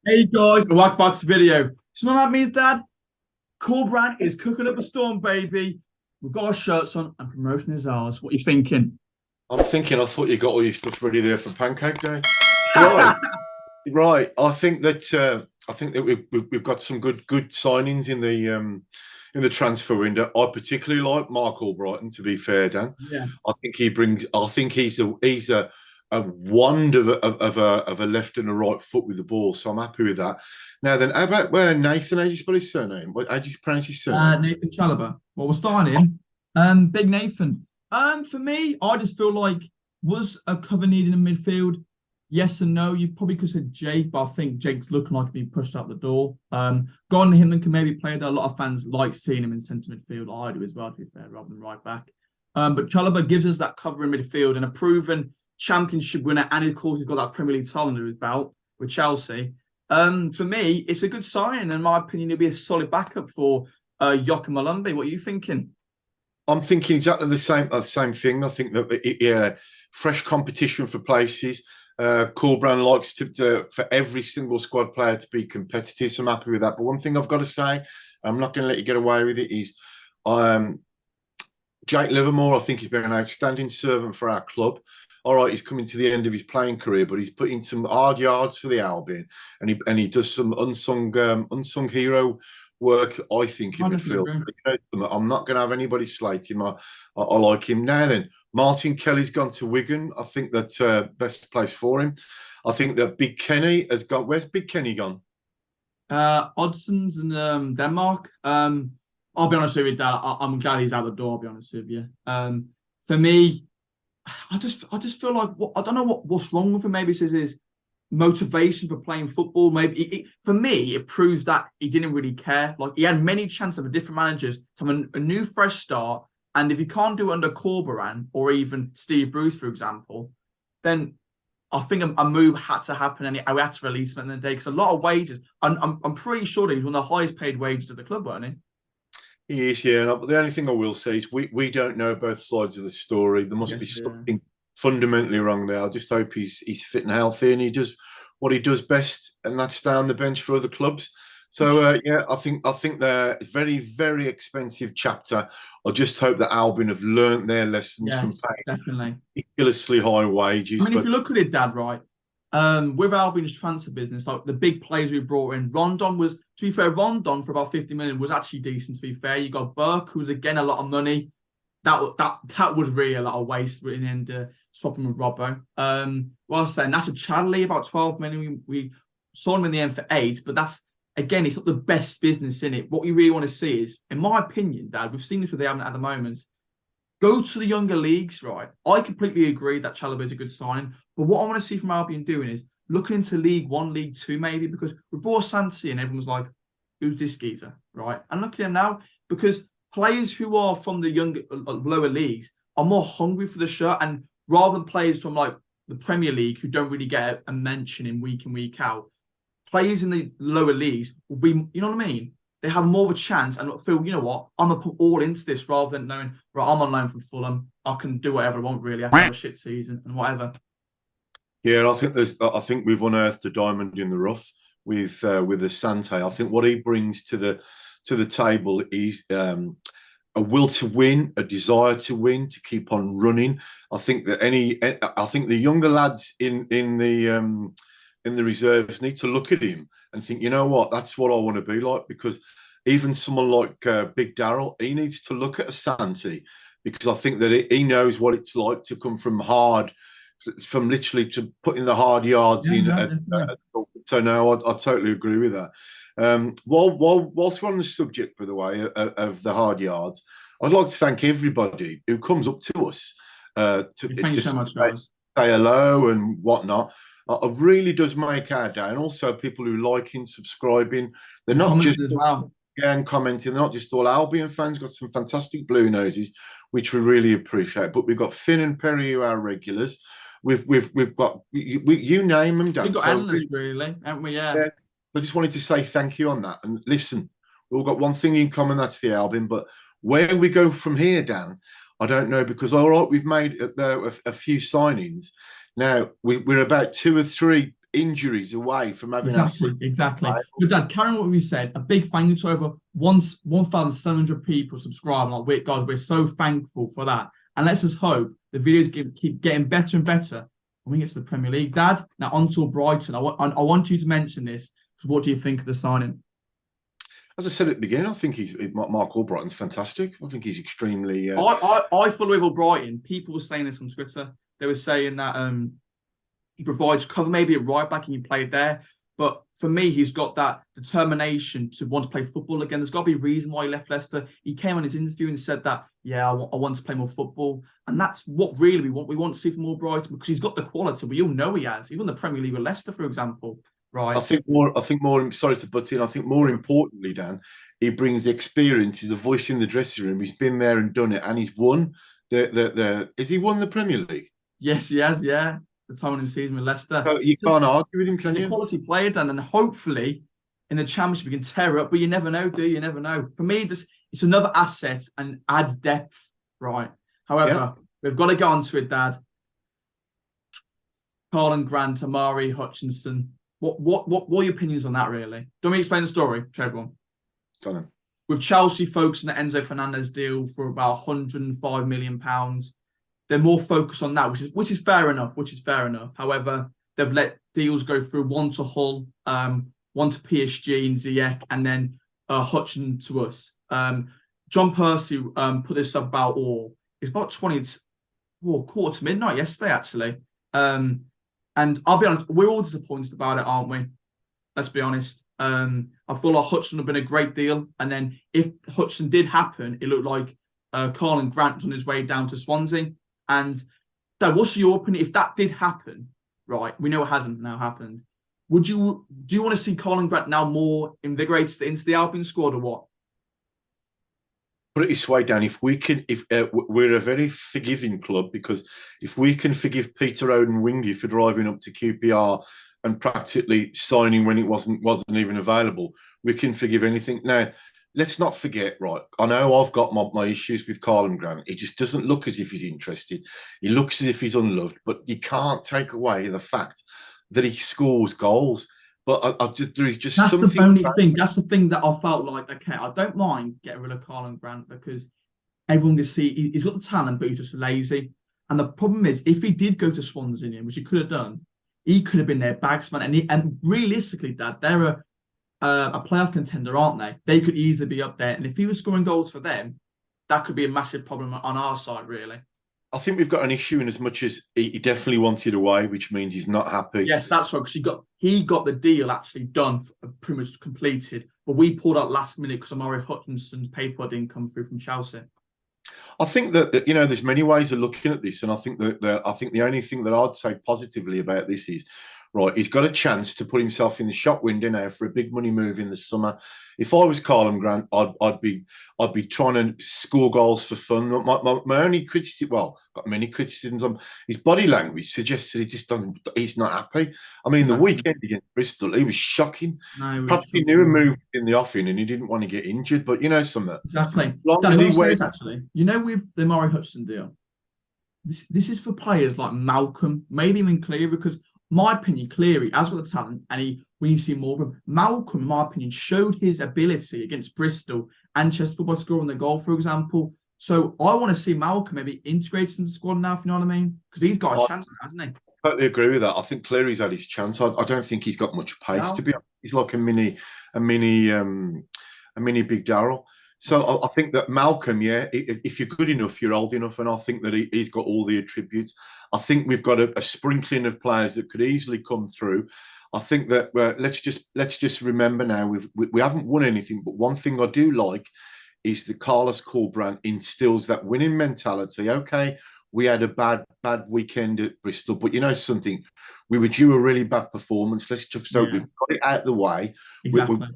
Hey guys, welcome back to the video. So you know what that means, Dad? Corbrand is cooking up a storm, baby. We've got our shirts on and promotion is ours. What are you thinking? I'm thinking, I thought you got all your stuff ready there for Pancake Day. Right, right. I think that we've got some good signings in the transfer window. I particularly like Mark Albrighton. To be fair, Dan, Yeah. I think he brings. I think he's a wand of a left and a right foot with the ball. So I'm happy with that. Now then, how about where Nathan? How do you spell his surname? How do you pronounce his surname? Nathan Chalobah. Well, we're starting him. Big Nathan. For me, I just feel like was a cover needed in midfield? Yes and no. You probably could say Jake, but I think Jake's looking like to be pushed out the door. Gordon Hinman can maybe play there. A lot of fans like seeing him in centre midfield. I do as well, to be fair, rather than right back. But Chalobah gives us that cover in midfield and a proven championship winner, and of course he's got that Premier League title under his belt with Chelsea. For me, it's a good sign, and in my opinion, he'll be a solid backup for Joachim Malumbi. What are you thinking? I'm thinking exactly the same thing. I think that yeah, fresh competition for places. Corbrand likes for every single squad player to be competitive, so I'm happy with that. But one thing I've got to say, I'm not going to let you get away with it, is um, Jake Livermore. I think he's been an outstanding servant for our club. All right, he's coming to the end of his playing career, but he's put in some hard yards for the Albion, and he does some unsung hero work, I think, in I definitely midfield. agree. I'm not going to have anybody slate him. I like him. Now then, Martin Kelly's gone to Wigan. I think that's best place for him. I think that Big Kenny has gone. Where's Big Kenny gone? Odson's in Denmark. I'll be honest with you, Dad. I'm glad he's out the door. I'll be honest with you. For me, I just feel like I don't know what's wrong with him. Maybe it's his motivation for playing football. Maybe for me, it proves that he didn't really care. Like he had many chances of different managers to have a new fresh start. And if you can't do it under Corberan or even Steve Bruce, for example, then I think a move had to happen, and I had to release him at the end of the day because a lot of wages. I'm pretty sure that he's one of the highest paid wages at the club, weren't he? He is, yeah. But the only thing I will say is we don't know both sides of the story. There I must be guess yeah. something fundamentally wrong there. I just hope he's fit and healthy, and he does what he does best, and that's stay on the bench for other clubs. So yeah, I think they're a very expensive chapter. I just hope that Albion have learnt their lessons from Yes, paying definitely. ridiculously high I wages. mean, if you But look at it, Dad, right? With Albion's transfer business, like the big players we brought in, Rondon was, to be fair, Rondon for about 50 million was actually decent. To be fair, you got Burke, who was again a lot of money. That was really a lot of waste in the end, swapping with Robbo. What I was saying, that's a Chadley about 12 million. We saw him in the end for 8, but that's again, it's not the best business in it. What we really want to see is, in my opinion, Dad, we've seen this with the Albion at the moment. Go to the younger leagues, right? I completely agree that Chalobah is a good signing, but what I want to see from Albion doing is looking into League One, League Two, maybe, because we brought Santi and everyone was like, "Who's this geezer?" Right? And look at him now, because players who are from the younger, lower leagues are more hungry for the shirt, and rather than players from like the Premier League who don't really get a mention in week out, players in the lower leagues will be, you know what I mean? They have more of a chance and feel, you know what, I'm gonna put all into this rather than knowing, right, I'm on loan from Fulham. I can do whatever I want, really. I can have a shit season and whatever. yeah, I think we've unearthed a diamond in the rough with Asante. I think what he brings to the table is a will to win, a desire to win, to keep on running. I think the younger lads in the reserves need to look at him and think, you know what, that's what I want to be like. Because even someone like Big Daryl, he needs to look at Asante, because I think that he knows what it's like to come from literally to putting the hard yards Yeah, in. no, definitely. So no, I totally agree with that. Whilst we're on the subject, by the way, of the hard yards, I'd like to thank everybody who comes up to us to Thank you so just much, guys. say hello and whatnot. It really does make our day, and also people who liking, subscribing. They're And not just commented as well. again commenting. They're not just all Albion fans. Got some fantastic blue noses, which we really appreciate. But we've got Finn and Perry, who are our regulars. We've got you name them, We've Dan. got So endless, really, haven't we? Yeah. yeah. I just wanted to say thank you on that. And listen, we've all got one thing in common, that's the Albion. But where we go from here, Dan, I don't know, because all right, we've made a few signings. Now we're about two or three injuries away from having our Exactly, exactly. But Dad, carrying what we said, a big thank you to over 1,700 people subscribing. Like, we're so thankful for that. And let's just hope the videos keep getting better and better when we get to the Premier League. Dad, now on to Brighton. I want you to mention this. What do you think of the signing? As I said at the beginning, I think Mark Albrighton's fantastic. I think he's extremely. I follow with Albrighton. People were saying this on Twitter. They were saying that he provides cover maybe at right back and he played there. But for me, he's got that determination to want to play football again. There's got to be a reason why he left Leicester. He came on his interview and said that, yeah, I want to play more football. And that's what really we want. We want to see from Albrighton because he's got the quality. We all know he has. He won the Premier League with Leicester, for example. Right. I think more. Sorry to butt in. I think more importantly, Dan, he brings the experience. He's a voice in the dressing room. He's been there and done it, and he's won Has he won the Premier League? Yes, he has. Yeah, the time in the season with Leicester. So you can't argue with him, can you? He's a quality player, Dan, and hopefully in the Championship we can tear up. But you never know, do you? You never know. For me, it's another asset and adds depth. Right. However, we've got to go on to it, Dad. Carlin Grant, Amari Hutchinson. What are your opinions on that, really? Do you want me to explain the story to everyone? Go on. With Chelsea focusing on the Enzo Fernandez deal for about £105 million, they're more focused on that, which is fair enough. However, they've let deals go through, one to Hull, one to PSG and Ziyech, and then Hutchinson to us. John Percy put this up about it's about quarter to midnight yesterday, actually. And I'll be honest, we're all disappointed about it, aren't we? Let's be honest. I feel like Hutchinson would have been a great deal. And then if Hutchinson did happen, it looked like Carlin Grant was on his way down to Swansea. And Dad, what's your opinion? If that did happen, right, we know it hasn't now happened. Do you want to see Carlin Grant now more invigorated into the Albion squad or what? Put it this way, Dan. If we're a very forgiving club, because if we can forgive Peter Oden-Wingy for driving up to QPR and practically signing when it wasn't even available, we can forgive anything. Now, let's not forget, right? I know I've got my issues with Carlin Grant. He just doesn't look as if he's interested. He looks as if he's unloved, but you can't take away the fact that he scores goals. But there is just that's something. The only thing. That's the thing that I felt like. Okay, I don't mind getting rid of Carlin Grant because everyone can see he's got the talent, but he's just lazy. And the problem is, if he did go to Swansea, which he could have done, he could have been their bagsman. And realistically, Dad, they're a playoff contender, aren't they? They could easily be up there. And if he was scoring goals for them, that could be a massive problem on our side, really. I think we've got an issue in as much as he definitely wanted away, which means he's not happy. Yes, that's right, because he got the deal actually done, pretty much completed, but we pulled out last minute because Amari Hutchinson's paper didn't come through from Chelsea. I think that there's many ways of looking at this, and I think the only thing that I'd say positively about this is, right, he's got a chance to put himself in the shop window now for a big money move in the summer. If I was Carlin Grant, I'd be trying to score goals for fun. My only criticism, got many criticisms on his body language suggests that he's not happy. I mean, exactly. The weekend against Bristol, he was shocking. No, perhaps he knew a move in the offing and he didn't want to get injured, but something. Exactly. Actually, with the Amari Hutchinson deal, this is for players like Malcolm, maybe even Cleary, because my opinion, Cleary has got the talent, and we need to see more of him. Malcolm, in my opinion, showed his ability against Bristol and Chesterfield by scoring the goal, for example. So I want to see Malcolm maybe integrated into the squad now, if you know what I mean, because he's got a chance now, hasn't he? I totally agree with that. I think Cleary's had his chance. I don't think he's got much pace to be honest. He's like a mini Big Darrell. So I think that Malcolm, if you're good enough, you're old enough, and I think that he's got all the attributes. I think we've got a sprinkling of players that could easily come through. I think that let's just remember now we haven't won anything, but one thing I do like is that Carlos Corberán instills that winning mentality. Okay, we had a bad weekend at Bristol, but you know something, we were due a really bad performance. Let's just hope we've got it out of the way. Exactly.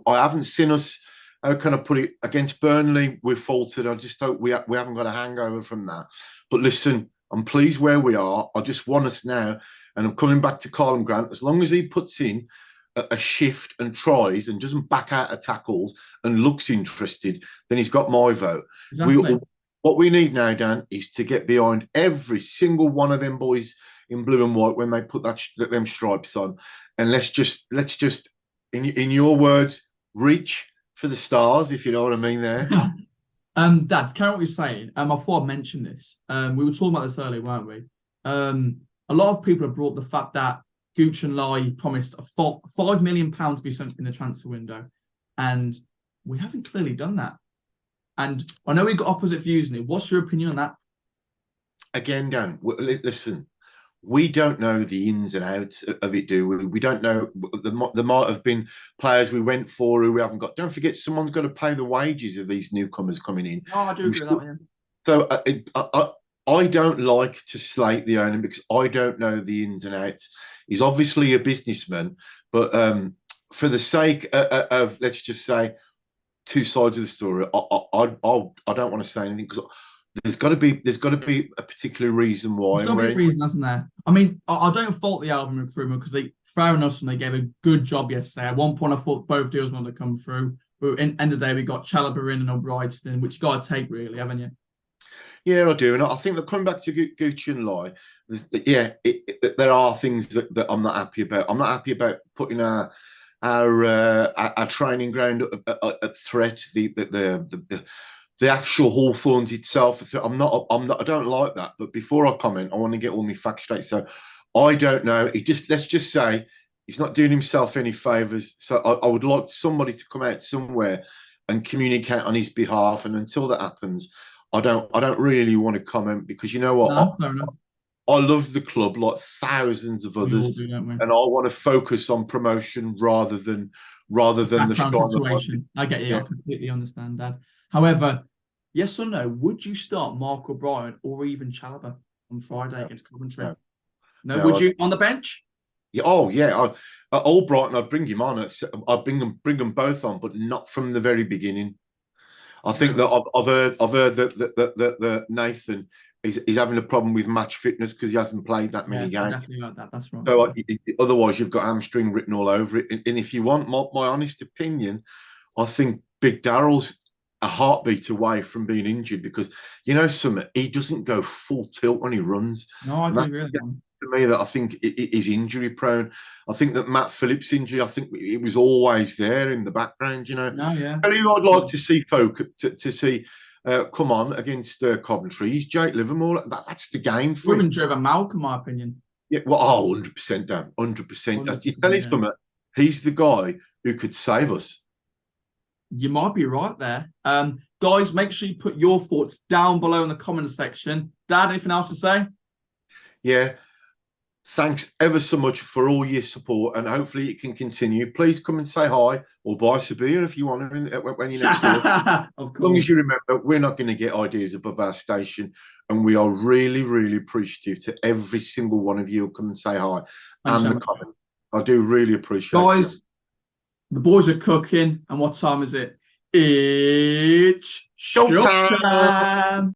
I haven't seen us. How can I put it? Against Burnley, we've faltered. I just hope we haven't got a hangover from that. But listen, I'm pleased where we are. I just want us now, and I'm coming back to Carlin Grant. As long as he puts in a shift and tries and doesn't back out of tackles and looks interested, then he's got my vote. Exactly. What we need now, Dan, is to get behind every single one of them boys in blue and white when they put them stripes on, and let's just in your words, reach for the stars, if you know what I mean there. Dad, carry on what you're saying. I thought I'd mention this. We were talking about this earlier, weren't we? A lot of people have brought the fact that Gooch and Lai promised £5 million to be sent in the transfer window, and we haven't clearly done that. And I know we've got opposite views in it. What's your opinion on that? Again, Dan, listen, we don't know the ins and outs of it, do we? We don't know. There might have been players we went for who we haven't got. Don't forget, someone's got to pay the wages of these newcomers coming in. Oh, I do agree with that one. So I don't like to slate the owner because I don't know the ins and outs. He's obviously a businessman, but for the sake of, let's just say, two sides of the story, I don't want to say anything because there's got to be a particular reason why. There's got to be a reason, hasn't there? I mean, I don't fault the Albion recruitment because fair enough, and they gave a good job yesterday. At one point, I thought both deals wanted to come through, but in end of the day, we got Chalobah in and Albrighton, which you got to take, really, haven't you? Yeah, I do, and I think that coming back to Gucci and Lai, there are things that I'm not happy about. I'm not happy about putting our training ground at threat. The actual Hawthorns itself. I don't like that. But before I comment, I want to get all my facts straight. So I don't know. Let's just say he's not doing himself any favors. So I would like somebody to come out somewhere and communicate on his behalf. And until that happens, I don't really want to comment because you know what? No, fair enough. I love the club like thousands of others, and I want to focus on promotion rather than the situation. I get you. Yeah. I completely understand that. However, yes or no, would you start Mark O'Brien or even Chalobah on Friday against Coventry? No, would you on the bench? Yeah. Oh yeah. Albrighton, I'd bring him on. I'd bring them both on, but not from the very beginning. I think that I've heard that Nathan is having a problem with match fitness because he hasn't played that many games. I definitely heard that. That's right. So otherwise, you've got hamstring written all over it. And if you want my honest opinion, I think Big Darrell's a heartbeat away from being injured because you know something, he doesn't go full tilt when he runs. No, I do agree with that. To me, that I think is injury prone. I think that Matt Phillips' injury, I think it was always there in the background. You know, I'd like to see folk to see come on against Coventry. He's Jake Livermore. That's the game for him. Women drove a Malcolm, in my opinion. Yeah, well, 100%, Dan, 100%. You tell him something. He's the guy who could save us. You might be right there. Guys, make sure you put your thoughts down below in the comment section. Dad, anything else to say? Yeah. Thanks ever so much for all your support, and hopefully it can continue. Please come and say hi, or buy a beer if you want to when you're next door. As long as you remember, we're not going to get ideas above our station, and we are really, really appreciative to every single one of you who come and say hi. Thanks and the comment. I do really appreciate it. Guys, the boys are cooking, and what time is it? It's showtime!